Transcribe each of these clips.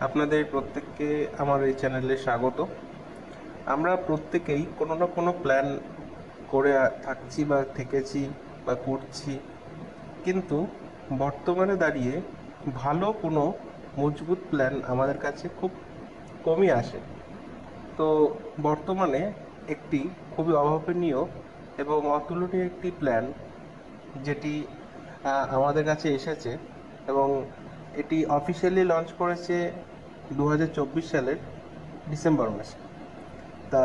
আপনাদের প্রত্যেককে আমার এই চ্যানেলে স্বাগত। আমরা প্রত্যেকেই কোনো না কোনো প্ল্যান করে থাকছি বা থেকেছি বা করছি, কিন্তু বর্তমানে দাঁড়িয়ে ভালো কোনো মজবুত প্ল্যান আমাদের কাছে খুব কমই আসে। তো বর্তমানে একটি খুবই অভাবনীয় এবং অতুলনীয় একটি প্ল্যান যেটি আমাদের কাছে এসেছে এবং এটি অফিসিয়ালি লঞ্চ করেছে 2024 সালের ডিসেম্বর মাসে। তা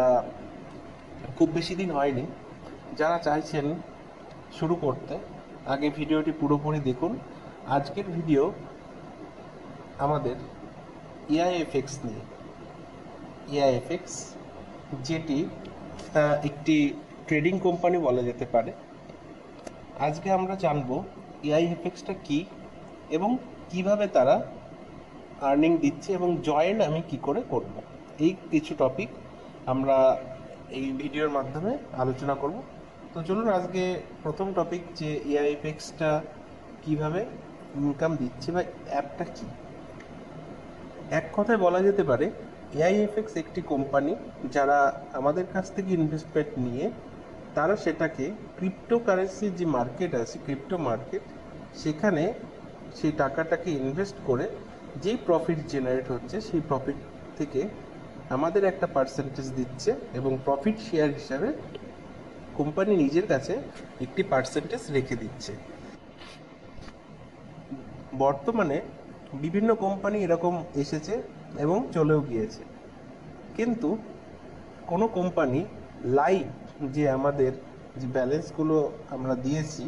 খুব বেশি দিন হয়নি। যারা চাইছেন শুরু করতে, আগে ভিডিওটি পুরোপুরি দেখুন। আজকের ভিডিও আমাদের এআইএফএক্স নিয়ে। এআইএফএক্স যেটি একটি ট্রেডিং কোম্পানি বলা যেতে পারে। আজকে আমরা জানবো এআইএফএক্সটা কি এবং কিভাবে তারা আর্নিং দিচ্ছে এবং জয়েন আমি কি করে করব, এই কিছু টপিক আমরা এই ভিডিওর মাধ্যমে আলোচনা করব। তো চলুন আজকে প্রথম টপিক, যে এআইএফএক্সটা কিভাবে ইনকাম দিচ্ছে বা অ্যাপটা কি। এক কথায় বলা যেতে পারে এআইএফএক্স একটি কোম্পানি যারা আমাদের কাছ থেকে ইনভেস্টমেন্ট নিয়ে তারা সেটাকে ক্রিপ্টোকারেন্সির যে মার্কেট আছে, ক্রিপ্টো মার্কেট, সেখানে সেই টাকাটাকে ইনভেস্ট করে যেই প্রফিট জেনারেট হচ্ছে সেই প্রফিট থেকে আমাদের একটা পার্সেন্টেজ দিচ্ছে এবং প্রফিট শেয়ার হিসাবে কোম্পানি নিজের কাছে একটি পার্সেন্টেজ রেখে দিচ্ছে। বর্তমানে বিভিন্ন কোম্পানি এরকম এসেছে এবং চলেও গিয়েছে, কিন্তু কোনো কোম্পানি লাইভ যে আমাদের যে ব্যালেন্সগুলো আমরা দিয়েছি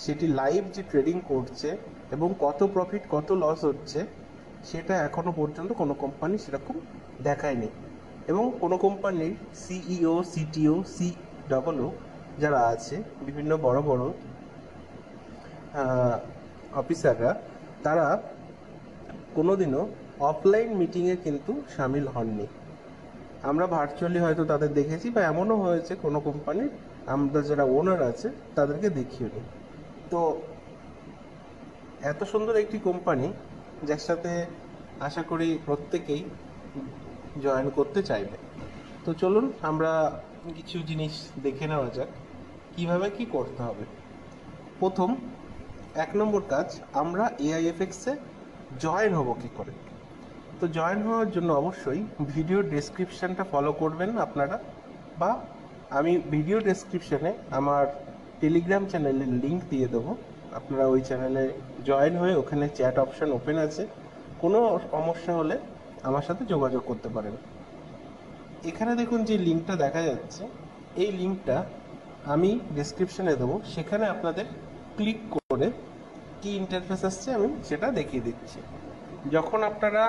সেটি লাইভ যে ট্রেডিং করছে এবং কত প্রফিট কত লস হচ্ছে সেটা এখনও পর্যন্ত কোনো কোম্পানি সেরকম দেখায়নি। এবং কোনো কোম্পানির সিইও, সিটিও, সিডব্লিউ যারা আছে, বিভিন্ন বড় বড় অফিসাররা, তারা কোনোদিনও অফলাইন মিটিংয়ে কিন্তু সামিল হননি। আমরা ভার্চুয়ালি হয়তো তাদের দেখেছি, বা এমনও হয়েছে কোনো কোম্পানির আমরা যারা ওনার আছে তাদেরকে দেখিও নি। তো এত সুন্দর একটি কোম্পানি যার সাথে আশা করি প্রত্যেকেই জয়েন করতে চাইবে। তো চলুন আমরা কিছু জিনিস দেখে নেওয়া যাক কিভাবে কি করতে হবে। প্রথম 1 নম্বর কাজ, আমরা এআইএফএক্সে জয়েন হব কি করে। তো জয়েন হওয়ার জন্য অবশ্যই ভিডিও ডেসক্রিপশানটা ফলো করবেন আপনারা, বা আমি ভিডিও ডেসক্রিপশানে আমার টেলিগ্রাম চ্যানেলের লিঙ্ক দিয়ে দেবো। আপনারা ওই চ্যানেলে জয়েন হয়ে ওখানে চ্যাট অপশান ওপেন আছে, কোনো সমস্যা হলে আমার সাথে যোগাযোগ করতে পারেন। এখানে দেখুন যে লিঙ্কটা দেখা যাচ্ছে, এই লিঙ্কটা আমি ডেসক্রিপশানে দেবো। সেখানে আপনাদের ক্লিক করে কি ইন্টারফেস আসছে আমি সেটা দেখিয়ে দিচ্ছি। যখন আপনারা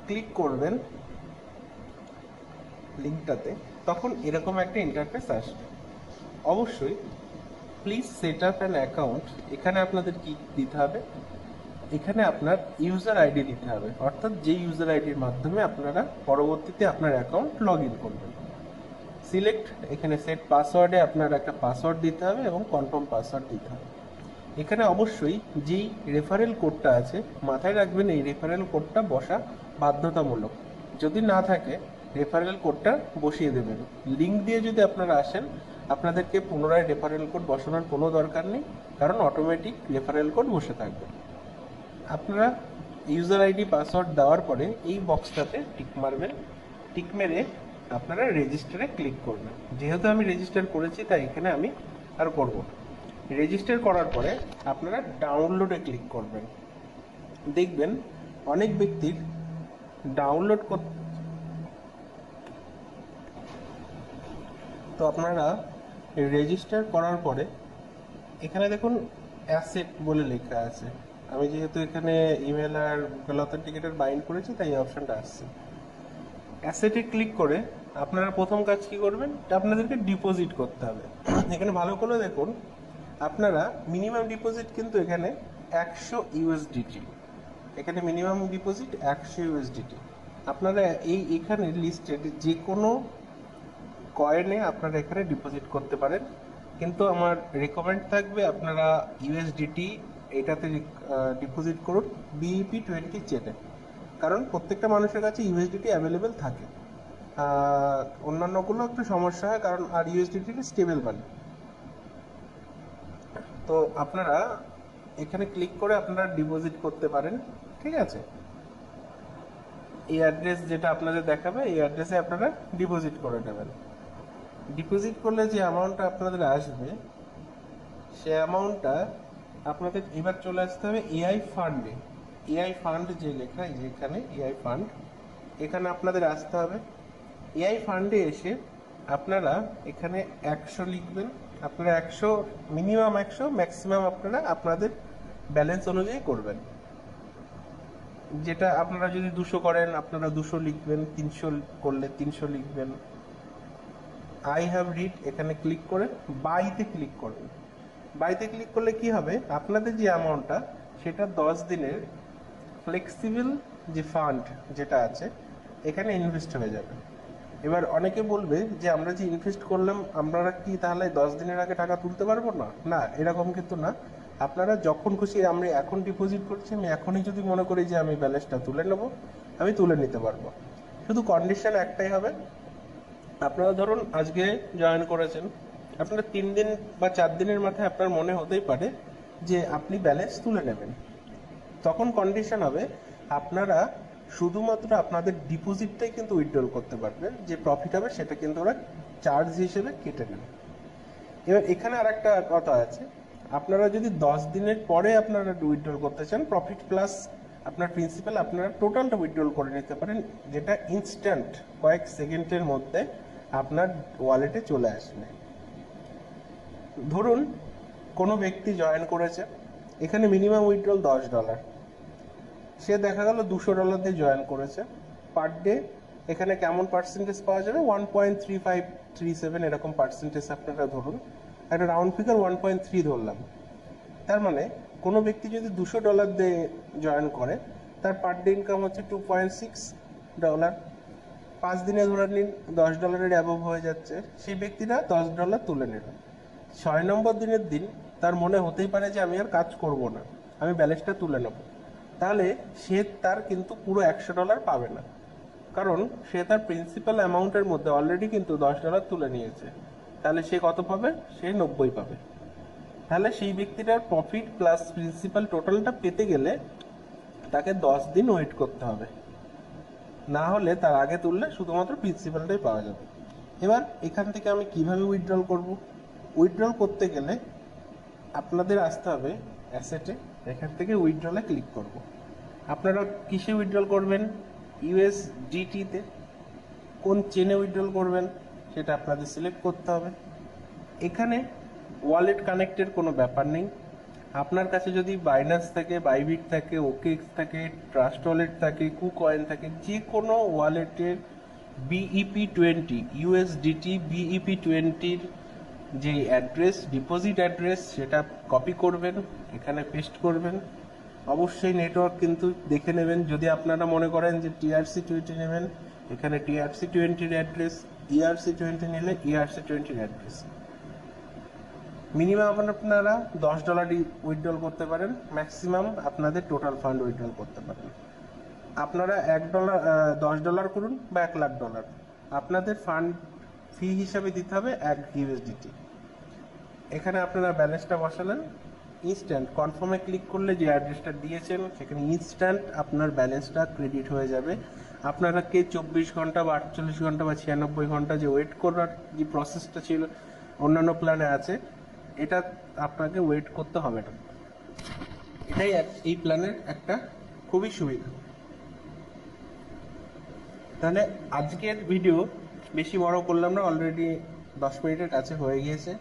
ক্লিক করবেন লিঙ্কটাতে, তখন এরকম একটা ইন্টারফেস আসবে। অবশ্যই please set up an account, এখানে আপনাদের কি দিতে হবে, এখানে আপনার ইউজার আইডি দিতে হবে, অর্থাৎ যে ইউজার আইডির মাধ্যমে আপনারা পরবর্তীতে আপনার অ্যাকাউন্ট লগ ইন করবেন। সিলেক্ট, এখানে সেট পাসওয়ার্ডে আপনার একটা পাসওয়ার্ড দিতে হবে এবং কনফার্ম পাসওয়ার্ড দিতে হবে। এখানে অবশ্যই যেই রেফারেল কোডটা আছে মাথায় রাখবেন, এই রেফারেল কোডটা বসা বাধ্যতামূলক। যদি না থাকে রেফারেল কোডটা বসিয়ে দেবেন। লিঙ্ক দিয়ে যদি আপনারা আসেন, আপনাদেরকে পুনরায় রেফারেল কোড বসানোর কোনো দরকার নেই, কারণ অটোমেটিক রেফারেল কোড বসে থাকবে। আপনারা ইউজার আইডি পাসওয়ার্ড দেওয়ার পরে এই বক্সটাতে টিক মারবেন। টিক মেরে আপনারা রেজিস্টারে ক্লিক করবেন। যেহেতু আমি রেজিস্টার করেছি তাই এখানে আমি আর করব না। রেজিস্টার করার পরে আপনারা ডাউনলোডে ক্লিক করবেন। দেখবেন অনেক ব্যক্তির ডাউনলোড করতে, তো আপনারা রেজিস্টার করার পরে এখানে দেখুন অ্যাসেট বলে লেখা আছে। আমি যেহেতু এখানে ইমেল আর গুগল অথেন্টিকেটর বাইন্ড করেছি তাই এই অপশানটা আসছে। অ্যাসেটে ক্লিক করে আপনারা প্রথম কাজ কি করবেন, আপনাদেরকে ডিপোজিট করতে হবে। এখানে ভালো করে দেখুন, আপনারা মিনিমাম ডিপোজিট কিন্তু এখানে 100 ইউএসডিটি, এখানে মিনিমাম ডিপোজিট 100 ইউএসডিটি। আপনারা এখানে লিস্টেড যে কোনো কয়েনে আপনারা এখানে ডিপোজিট করতে পারেন, কিন্তু আমার রেকমেন্ড থাকবে আপনারা ইউএসডিটি এটাতে ডিপোজিট করুন, বিইপি 20 চেনে। কারণ প্রত্যেকটা মানুষের কাছে ইউএসডিটি অ্যাভেলেবেল থাকে। অন্যান্যগুলো একটু সমস্যা হয়, কারণ আর ইউএসডিটি স্টেবল মানে। তো আপনারা এখানে ক্লিক করে আপনারা ডিপোজিট করতে পারেন, ঠিক আছে। এই অ্যাড্রেস যেটা আপনাদের দেখাবে, এই অ্যাড্রেসে আপনারা ডিপোজিট করে নেবেন। ডিপোজিট করলে যে অ্যামাউন্টটা আপনাদের আসবে, সে অ্যামাউন্টটা আপনাদের এবার চলে আসতে হবে এআই ফান্ডে। এআই ফান্ড যে লেখা, এই যে এখানে এআই ফান্ড, এখানে আপনাদের আসতে হবে। এআই ফান্ডে এসে আপনারা এখানে 100 লিখবেন। আপনারা 100, মিনিমাম 100, ম্যাক্সিমাম আপনারা আপনাদের ব্যালেন্স অনুযায়ী করবেন। যেটা আপনারা যদি 200 করেন, আপনারা 200 লিখবেন, 300 করলে 300 লিখবেন। আই হ্যাভ রিড এখানে ক্লিক করে বাইতে ক্লিক করবেন। বাইতে ক্লিক করলে কি হবে, আপনাদের যে অ্যামাউন্টটা সেটা 10 দিনের ফ্লেক্সিবল যে ফান্ড যেটা আছে এখানে ইনভেস্ট হয়ে যাবে। এবার অনেকে বলবে যে আমরা যে ইনভেস্ট করলাম, আমরা কি তাহলে 10 দিনের আগে টাকা তুলতে পারবো না? না, এরকম কিন্তু না। আপনারা যখন খুশি, আমি এখন ডিপোজিট করছি, আমি এখনই যদি মনে করি যে আমি ব্যালেন্সটা তুলে নেব, আমি তুলে নিতে পারবো। শুধু কন্ডিশন একটাই হবে, আপনারা ধরুন আজকে জয়েন করেছেন, আপনারা 3 দিন বা 4 দিনের মাথায় আপনার মনে হতেই পারে যে আপনি ব্যালেন্স তুলে নেবেন। তখন কন্ডিশন হবে আপনারা শুধুমাত্র আপনাদের ডিপোজিটটাই কিন্তু উইথড্রল করতে পারবেন, যে প্রফিট হবে সেটা কিন্তু ওরা চার্জ হিসেবে কেটে নেবে। এবার এখানে আর একটা কথা আছে, আপনারা যদি 10 দিনের পরে আপনারা উইথড্রল করতে চান, প্রফিট প্লাস আপনার প্রিন্সিপাল, আপনারা টোটালটা উইথড্রল করে নিতে পারেন, যেটা ইনস্ট্যান্ট কয়েক সেকেন্ডের মধ্যে আপনার ওয়ালেটে চলে আসবে। ধরুন কোনো ব্যক্তি জয়েন করেছে, এখানে মিনিমাম উইথড্রল $10, সে দেখা গেল $200 দিয়ে জয়েন করেছে। পার ডে এখানে কেমন পার্সেন্টেজ পাওয়া যাবে, 1.3537 এরকম পার্সেন্টেজ আপনারা ধরুন, একটা রাউন্ড ফিগার 1.3 ধরলাম। তার মানে কোনো ব্যক্তি যদি $200 দিয়ে জয়েন করে, তার পার ডে ইনকাম হচ্ছে $2.6। 5 দিনে ধরে নিন $10 অ্যাবভ হয়ে যাচ্ছে, সেই ব্যক্তিটা $10 তুলে নিল। 6 নম্বর দিনের দিন তার মনে হতেই পারে যে আমি আর কাজ করব না, আমি ব্যালেন্সটা তুলে নেব। তাহলে সে তার কিন্তু পুরো $100 পাবে না, কারণ সে তার প্রিন্সিপাল অ্যামাউন্টের মধ্যে অলরেডি কিন্তু $10 তুলে নিয়েছে। তাহলে সে কত পাবে? সে 90 পাবে। তাহলে সেই ব্যক্তিটার প্রফিট প্লাস প্রিন্সিপাল টোটালটা পেতে গেলে তাকে 10 দিন ওয়েট করতে হবে, না হলে তার আগে তুললে শুধুমাত্র প্রিন্সিপালটাই পাওয়া যাবে। এবার এখান থেকে আমি কিভাবে উইথড্রল করব? উইথড্রল করতে গেলে আপনাদের আসতে হবে অ্যাসেটে, এখান থেকে উইথড্রলে ক্লিক করব। আপনারা কিসে উইথড্রল করবেন? ইউএসডিটিতে। কোন চেনে উইথড্রল করবেন সেটা আপনাদের সিলেক্ট করতে হবে। এখানে ওয়ালেট কানেক্টের কোনো ব্যাপার নেই। আপনার কাছে যদি বাইন্যান্স থাকে, বাইবিট থাকে, ওকেএক্স থাকে, ট্রাস্ট ওয়ালেট থাকে, কুকয়েন থাকে, যে কোনো ওয়ালেটের BEP20 ইউএসডিটি BEP20 যে অ্যাড্রেস, ডিপোজিট অ্যাড্রেস, সেটা কপি করবেন, এখানে পেস্ট করবেন। অবশ্যই নেটওয়ার্ক কিন্তু দেখে নেবেন, যদি আপনারা মনে করেন যে TRC20 নেবেন, এখানে TRC20 অ্যাড্রেস, ERC20 নিলে ERC20 অ্যাড্রেস। মিনিমাম আপনারা $10 উইথড্রল করতে পারেন, ম্যাক্সিমাম আপনাদের টোটাল ফান্ড উইথড্রল করতে পারেন। আপনারা $10 করুন বা $1,00,000, আপনাদের ফান্ড ফি হিসাবে দিতে হবে 1 USDT। এখানে আপনারা ব্যালেন্সটা বসালেন, ইনস্ট্যান্ট কনফার্মে ক্লিক করলে যে অ্যাড্রেসটা দিয়েছেন সেখানে ইনস্ট্যান্ট আপনার ব্যালেন্সটা ক্রেডিট হয়ে যাবে। আপনারা 24 ঘন্টা বা 48 ঘন্টা বা 96 ঘন্টা যে ওয়েট করার যে প্রসেসটা ছিল অন্যান্য প্ল্যানে আছে, এটা আপনাকে ওয়েট করতে হবে না। এটাই এই প্ল্যানের একটা খুবই সুবিধা। তাহলে আজকের ভিডিও বেশি বড় করলাম না, অলরেডি 10 মিনিটের কাছে হয়ে গিয়েছে।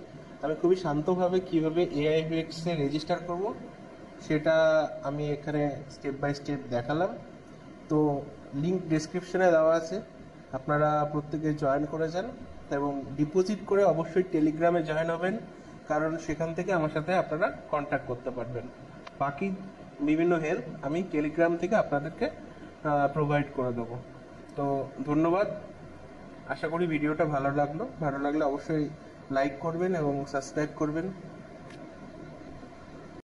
আমি খুবই শান্তভাবে কিভাবে AIFX-এ রেজিস্টার করব সেটা আমি এখানে স্টেপ বাই স্টেপ দেখালাম। তো লিঙ্ক ডেসক্রিপশনে দেওয়া আছে, আপনারা প্রত্যেকে জয়েন করে যান এবং ডিপোজিট করে অবশ্যই টেলিগ্রামে জয়েন হবেন, কারণ সেখান থেকে আমার সাথে আপনারা কন্ট্যাক্ট করতে পারবেন। বাকি বিভিন্ন হেল্প আমি টেলিগ্রাম থেকে আপনাদেরকে প্রোভাইড করে দেবো। তো ধন্যবাদ, আশা করি ভিডিওটা ভালো লাগলো। ভালো লাগলে অবশ্যই লাইক করবেন এবং সাবস্ক্রাইব করবেন।